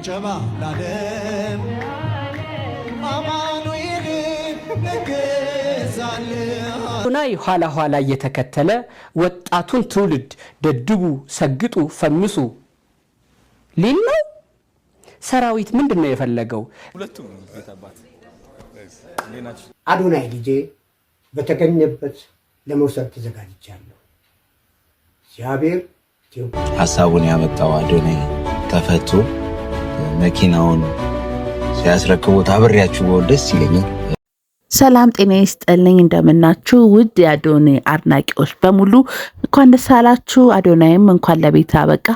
ጭብጨባ ላለም አማኑኤል አዶናይ ኋላ ኋላ እየተከተለ ወጣቱን ትውልድ ደድቡ፣ ሰግጡ፣ ፈምሱ ሊል ነው። ሰራዊት ምንድነው የፈለገው? ሁለቱም ቤታባት አዶናይ ልጄ በተገኘበት ለመውሰድ ተዘጋጅቻለሁ። እግዚአብሔር ሐሳቡን ያመጣው አዶናይ ተፈቶ መኪናውን ሲያስረክቡት አብሬያችሁ ደስ ይለኛል። ሰላም ጤና ይስጥልኝ። እንደምናችሁ ውድ የአዶናይ አድናቂዎች በሙሉ እንኳን ደስ አላችሁ። አዶናይም እንኳን ለቤት አበቃ።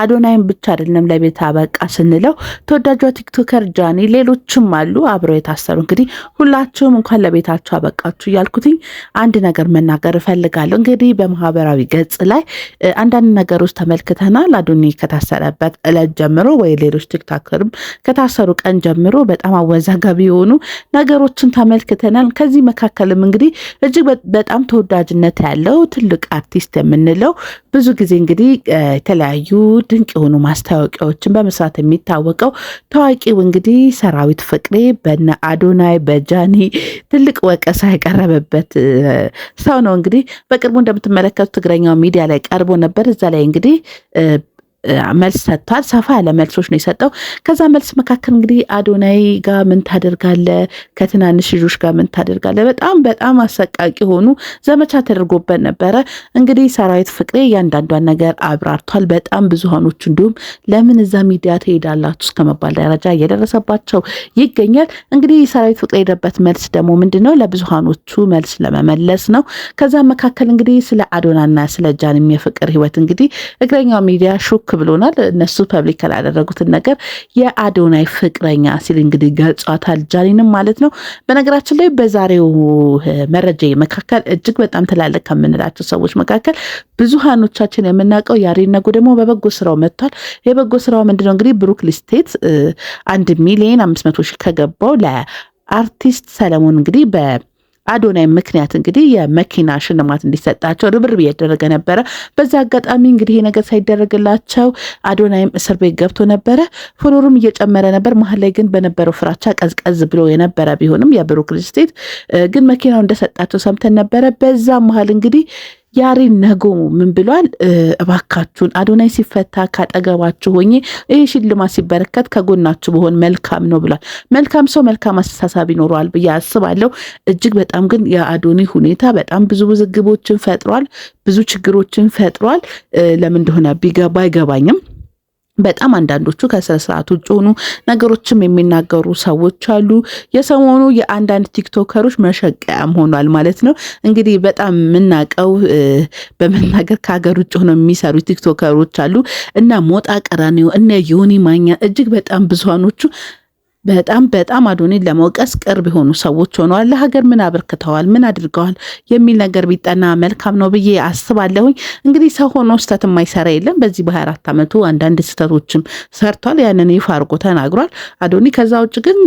አዶናይም ብቻ አይደለም ለቤት አበቃ ስንለው ተወዳጇ ቲክቶከር ጃኒ፣ ሌሎችም አሉ አብረው የታሰሩ። እንግዲህ ሁላችሁም እንኳን ለቤታችሁ አበቃችሁ እያልኩትኝ አንድ ነገር መናገር እፈልጋለሁ። እንግዲህ በማህበራዊ ገጽ ላይ አንዳንድ ነገሮች ተመልክተናል። አዶናይ ከታሰረበት ዕለት ጀምሮ ወይ ሌሎች ቲክቶከርም ከታሰሩ ቀን ጀምሮ በጣም አወዛጋቢ የሆኑ ነገሮችን ተመልክተናል። ከዚህ መካከልም እንግዲህ እጅግ በጣም ተወዳጅነት ያለው ትልቅ አርቲስት የምንለው ብዙ ጊዜ እንግዲህ የተለያዩ ድንቅ የሆኑ ማስታወቂያዎችን በመስራት የሚታወቀው ታዋቂው እንግዲህ ሰራዊት ፍቅሬ በነ አዶናይ በጃኒ ትልቅ ወቀሳ የቀረበበት ሰው ነው። እንግዲህ በቅርቡ እንደምትመለከቱት ትግረኛው ሚዲያ ላይ ቀርቦ ነበር። እዛ ላይ እንግዲህ መልስ ሰጥቷል። ሰፋ ያለ መልሶች ነው የሰጠው። ከዛ መልስ መካከል እንግዲህ አዶናይ ጋር ምን ታደርጋለህ፣ ከትናንሽ ልጆች ጋር ምን ታደርጋለህ፣ በጣም አሰቃቂ ሆኑ ዘመቻ ተደርጎበት ነበረ። እንግዲህ ሰራዊት ፍቅሬ እያንዳንዷን ነገር አብራርቷል። በጣም ብዙሃኖቹ እንዲሁም ለምን እዛ ሚዲያ ትሄዳላችሁ እስከመባል ደረጃ እየደረሰባቸው ይገኛል። እንግዲህ ሰራዊት ፍቅሬ የሄደበት መልስ ደግሞ ምንድነው? ለብዙሃኖቹ መልስ ለመመለስ ነው። ከዛ መካከል እንግዲህ ስለ አዶናና ስለ ጃኒ የፍቅር ህይወት እንግዲህ እግረኛው ሚዲያ ሹክ ብሎናል። እነሱ ፐብሊክ ያደረጉትን ነገር የአዶናይ ፍቅረኛ ሲል እንግዲህ ገልጿታል፣ ጃኒንም ማለት ነው። በነገራችን ላይ በዛሬው መረጃ መካከል እጅግ በጣም ትላልቅ ከምንላቸው ሰዎች መካከል ብዙሃኖቻችን የምናውቀው ያሬድ ነጉ ደግሞ በበጎ ስራው መጥቷል። የበጎ ስራው ምንድነው? እንግዲህ ብሩክ ሊስቴት 1,500,000 ከገባው ለአርቲስት ሰለሞን እንግዲህ አዶናይ ምክንያት እንግዲህ የመኪና ሽልማት እንዲሰጣቸው ርብርብ እያደረገ ነበረ። በዛ አጋጣሚ እንግዲህ ይሄ ነገር ሳይደረግላቸው አዶናይም እስር ቤት ገብቶ ነበረ። ፎሎሩም እየጨመረ ነበር። መሀል ላይ ግን በነበረው ፍራቻ ቀዝቀዝ ብሎ የነበረ ቢሆንም የብሩክ ስቴት ግን መኪናው እንደሰጣቸው ሰምተን ነበረ። በዛ መሀል እንግዲህ ያሬድ ነጉ ምን ብሏል? እባካችሁን አዶናይ ሲፈታ ካጠገባችሁ ሆኜ ይሄ ሽልማት ሲበረከት ከጎናችሁ በሆን መልካም ነው ብሏል። መልካም ሰው መልካም አስተሳሰብ ይኖረዋል ብዬ አስባለሁ። እጅግ በጣም ግን የአዶናይ ሁኔታ በጣም ብዙ ውዝግቦችን ፈጥሯል፣ ብዙ ችግሮችን ፈጥሯል። ለምን እንደሆነ አይገባኝም። በጣም አንዳንዶቹ ከስርዓት ውጭ ሆኑ ነገሮችም የሚናገሩ ሰዎች አሉ። የሰሞኑ የአንዳንድ ቲክቶከሮች መሸቀያም ሆኗል ማለት ነው። እንግዲህ በጣም የምናውቀው በመናገር ከሀገር ውጭ ሆነው የሚሰሩ ቲክቶከሮች አሉ እና ሞጣ ቀራኒዮ እነ ዮኒ ማኛ እጅግ በጣም ብዙሃኖቹ በጣም አዶናይን ለመውቀስ ቅርብ የሆኑ ሰዎች ሆነዋል። ለሀገር ምን አበርክተዋል፣ ምን አድርገዋል የሚል ነገር ቢጠና መልካም ነው ብዬ አስባለሁኝ። እንግዲህ ሰው ሆኖ ስህተት የማይሰራ የለም። በዚህ በ24 ዓመቱ አንዳንድ ስህተቶችም ሰርቷል። ያንን ይፋ አድርጎ ተናግሯል አዶናይ። ከዛ ውጭ ግን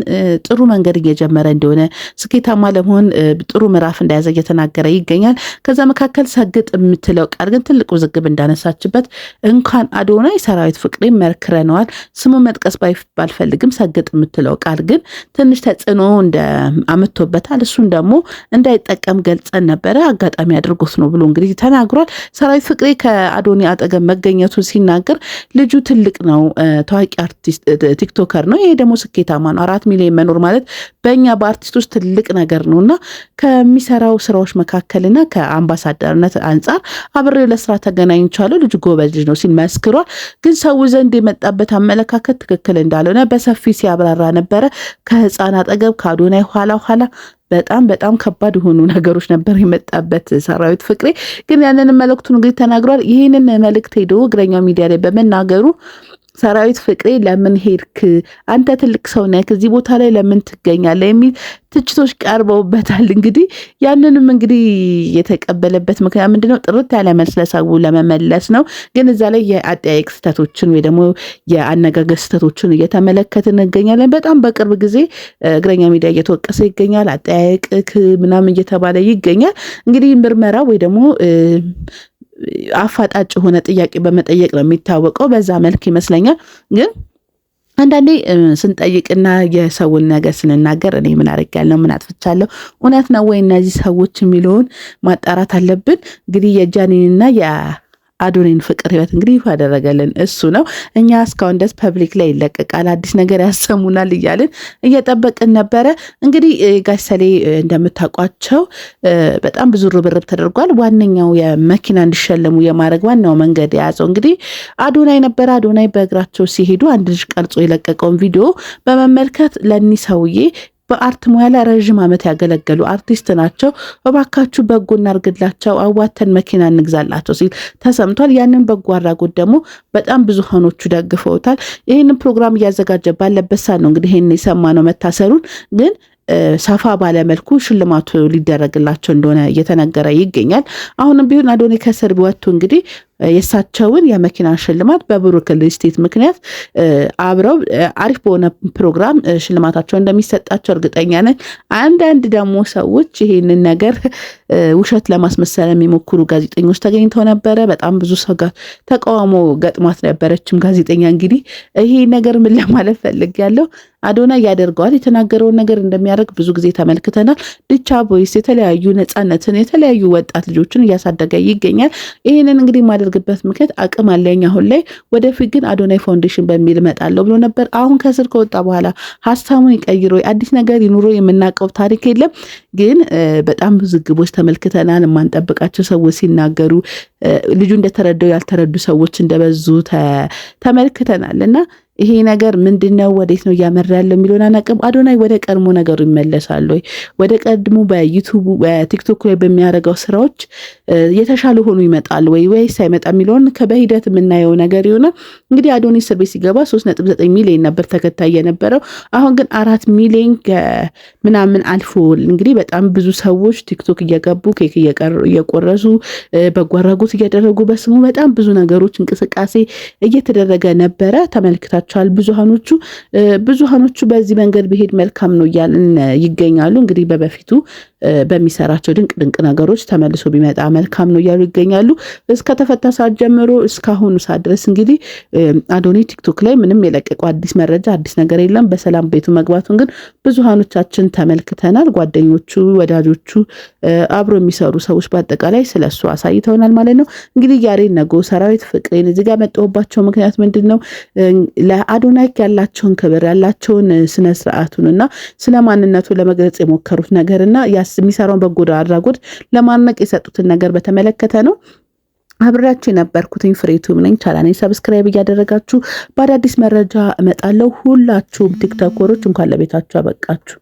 ጥሩ መንገድ እየጀመረ እንደሆነ ስኬታማ ለመሆን ጥሩ ምዕራፍ እንደያዘ እየተናገረ ይገኛል። ከዛ መካከል ሰግጥ የምትለው ቃል ግን ትልቅ ውዝግብ እንዳነሳችበት እንኳን አዶናይ ሰራዊት ፍቅሬ መርክረነዋል። ስሙ መጥቀስ ባልፈልግም ሰግጥ የምትለው ቃል ግን ትንሽ ተጽዕኖ አምጥቶበታል። እሱን ደግሞ እንዳይጠቀም ገልጸን ነበረ። አጋጣሚ አድርጎት ነው ብሎ እንግዲህ ተናግሯል። ሰራዊት ፍቅሬ ከአዶናይ አጠገብ መገኘቱ ሲናገር ልጁ ትልቅ ነው፣ ታዋቂ አርቲስት ቲክቶከር ነው። ይሄ ደግሞ ስኬታማ ነው። 4 ሚሊዮን መኖር ማለት በእኛ በአርቲስቶች ትልቅ ነገር ነው እና ከሚሰራው ስራዎች መካከልና ከአምባሳደርነት አንጻር አብሬው ለስራ ተገናኝቻለሁ። ልጁ ጎበዝ ልጅ ነው ሲል መስክሯል። ግን ሰው ዘንድ የመጣበት አመለካከት ትክክል እንዳልሆነ በሰፊ ሲያብራራ ነበረ። ከህፃን አጠገብ ከአዶናይ ኋላ በጣም ከባድ የሆኑ ነገሮች ነበር የመጣበት ሰራዊት ፍቅሬ። ግን ያንን መልእክቱን እንግዲህ ተናግሯል። ይህንን መልእክት ሄዶ እግረኛው ሚዲያ ላይ በመናገሩ ሰራዊት ፍቅሬ ለምን ሄድክ? አንተ ትልቅ ሰው ነህ፣ ከዚህ ቦታ ላይ ለምን ትገኛለህ? የሚል ትችቶች ቀርበውበታል። እንግዲህ ያንንም እንግዲህ የተቀበለበት ምክንያት ምንድነው? ጥርት ያለ መልስ ለሰው ለመመለስ ነው። ግን እዛ ላይ የአጠያየቅ ስህተቶችን ወይ ደግሞ የአነጋገር ስህተቶችን እየተመለከትን እንገኛለን። በጣም በቅርብ ጊዜ እግረኛ ሚዲያ እየተወቀሰ ይገኛል። አጠያየቅ ምናምን እየተባለ ይገኛል። እንግዲህ ምርመራ ወይ ደግሞ አፋጣጭ የሆነ ጥያቄ በመጠየቅ ነው የሚታወቀው። በዛ መልክ ይመስለኛል ግን አንዳንዴ ስንጠይቅና የሰውን ነገር ስንናገር እኔ ምን አድርጌያለሁ፣ ምን አጥፍቻለሁ፣ እውነት ነው ወይ እነዚህ ሰዎች የሚለውን ማጣራት አለብን። እንግዲህ የጃኒንና የአዶኒን ፍቅር ህይወት እንግዲህ ይፋ ያደረገልን እሱ ነው። እኛ እስካሁን ድረስ ፐብሊክ ላይ ይለቀቃል፣ አዲስ ነገር ያሰሙናል እያልን እየጠበቅን ነበረ። እንግዲህ ጋሽ ሰሌ እንደምታውቋቸው በጣም ብዙ ርብርብ ተደርጓል። ዋነኛው የመኪና እንዲሸለሙ የማድረግ ዋናው መንገድ የያዘው እንግዲህ አዶናይ ነበረ። አዶናይ በእግራቸው ሲሄዱ አንድ ልጅ ቀርጾ የለቀቀውን ቪዲዮ በመመልከት ለእኒህ ሰውዬ በአርት ሙያ ላይ ረዥም ዓመት ያገለገሉ አርቲስት ናቸው፣ እባካችሁ በጎ እናርግላቸው፣ አዋተን መኪና እንግዛላቸው ሲል ተሰምቷል። ያንን በጎ አድራጎት ደግሞ በጣም ብዙሃኖቹ ደግፈውታል። ይህንን ፕሮግራም እያዘጋጀ ባለበት ሰዓት ነው እንግዲህ ይህን የሰማነው መታሰሩን። ግን ሰፋ ባለመልኩ ሽልማቱ ሊደረግላቸው እንደሆነ እየተነገረ ይገኛል። አሁንም ቢሆን አዶናይ ከእስር ወጥቶ እንግዲህ የእሳቸውን የመኪና ሽልማት በብሩክ ሪል ስቴት ምክንያት አብረው አሪፍ በሆነ ፕሮግራም ሽልማታቸው እንደሚሰጣቸው እርግጠኛ ነኝ። አንዳንድ ደግሞ ሰዎች ይሄንን ነገር ውሸት ለማስመሰል የሚሞክሩ ጋዜጠኞች ተገኝተው ነበረ። በጣም ብዙ ሰው ጋር ተቃውሞ ገጥሟት ነበረችም ጋዜጠኛ። እንግዲህ ይሄ ነገር ምን ለማለት ፈልግ ያለው አዶናይ ያደርገዋል፣ የተናገረውን ነገር እንደሚያደርግ ብዙ ጊዜ ተመልክተናል። ዲቻ ቦይስ የተለያዩ ነፃነትን የተለያዩ ወጣት ልጆችን እያሳደገ ይገኛል። ይህንን እንግዲህ የማደርግበት ምክንያት አቅም አለኝ አሁን ላይ፣ ወደፊት ግን አዶናይ ፋውንዴሽን በሚል እመጣለሁ ብሎ ነበር። አሁን ከስር ከወጣ በኋላ ሀሳቡን ይቀይሮ አዲስ ነገር ይኑሮ የምናውቀው ታሪክ የለም። ግን በጣም ብዙ ግቦች ተመልክተናል። የማንጠብቃቸው ሰዎች ሲናገሩ ልጁ እንደተረዳው ያልተረዱ ሰዎች እንደበዙ ተመልክተናል እና ይሄ ነገር ምንድነው? ወዴት ነው እያመራ ያለው የሚለውን አናውቅም። አዶናይ ወደ ቀድሞ ነገሩ ይመለሳል ወይ? ወደ ቀድሞ በዩቲዩብ በቲክቶክ ላይ በሚያደርገው ስራዎች የተሻለ ሆኖ ይመጣል ወይስ አይመጣ የሚለውን በሂደት የምናየው ነገር ይሆናል። እንግዲህ አዶናይ እስር ቤት ሲገባ 3.9 ሚሊዮን ነበር ተከታይ የነበረው። አሁን ግን 4 ሚሊዮን ምናምን አልፎ እንግዲህ በጣም ብዙ ሰዎች ቲክቶክ እየገቡ ኬክ እየቆረሱ በጎ አድራጎት እያደረጉ በስሙ በጣም ብዙ ነገሮች እንቅስቃሴ እየተደረገ ነበረ። ተመልክታ ብዙሃኖቹ በዚህ መንገድ ቢሄድ መልካም ነው እያልን ይገኛሉ። እንግዲህ በፊቱ በሚሰራቸው ድንቅ ነገሮች ተመልሶ ቢመጣ መልካም ነው እያሉ ይገኛሉ። እስከተፈታ ሰዓት ጀምሮ እስካሁኑ ሰዓት ድረስ እንግዲህ አዶናይ ቲክቶክ ላይ ምንም የለቀቀው አዲስ መረጃ አዲስ ነገር የለም። በሰላም ቤቱ መግባቱን ግን ብዙሃኖቻችን ተመልክተናል። ጓደኞቹ፣ ወዳጆቹ፣ አብሮ የሚሰሩ ሰዎች በአጠቃላይ ስለሱ አሳይተውናል ማለት ነው። እንግዲህ ያሬድ ነጎ፣ ሰራዊት ፍቅሬን እዚህ ጋር መጣሁባቸው ምክንያት ምንድን ነው? ለአዶናይ ያላቸውን ክብር ያላቸውን ስነ ስርዓቱን እና ስለ ማንነቱ ለመግለጽ የሞከሩት ነገር እና የሚሰራውን በጎ አድራጎት ለማድነቅ የሰጡትን ነገር በተመለከተ ነው። አብራችሁ የነበርኩትኝ ፍሬቱም ነኝ። ቻናሌን ሰብስክራይብ እያደረጋችሁ በአዳዲስ መረጃ እመጣለሁ። ሁላችሁም ቲክቶከሮች እንኳን ለቤታችሁ አበቃችሁ።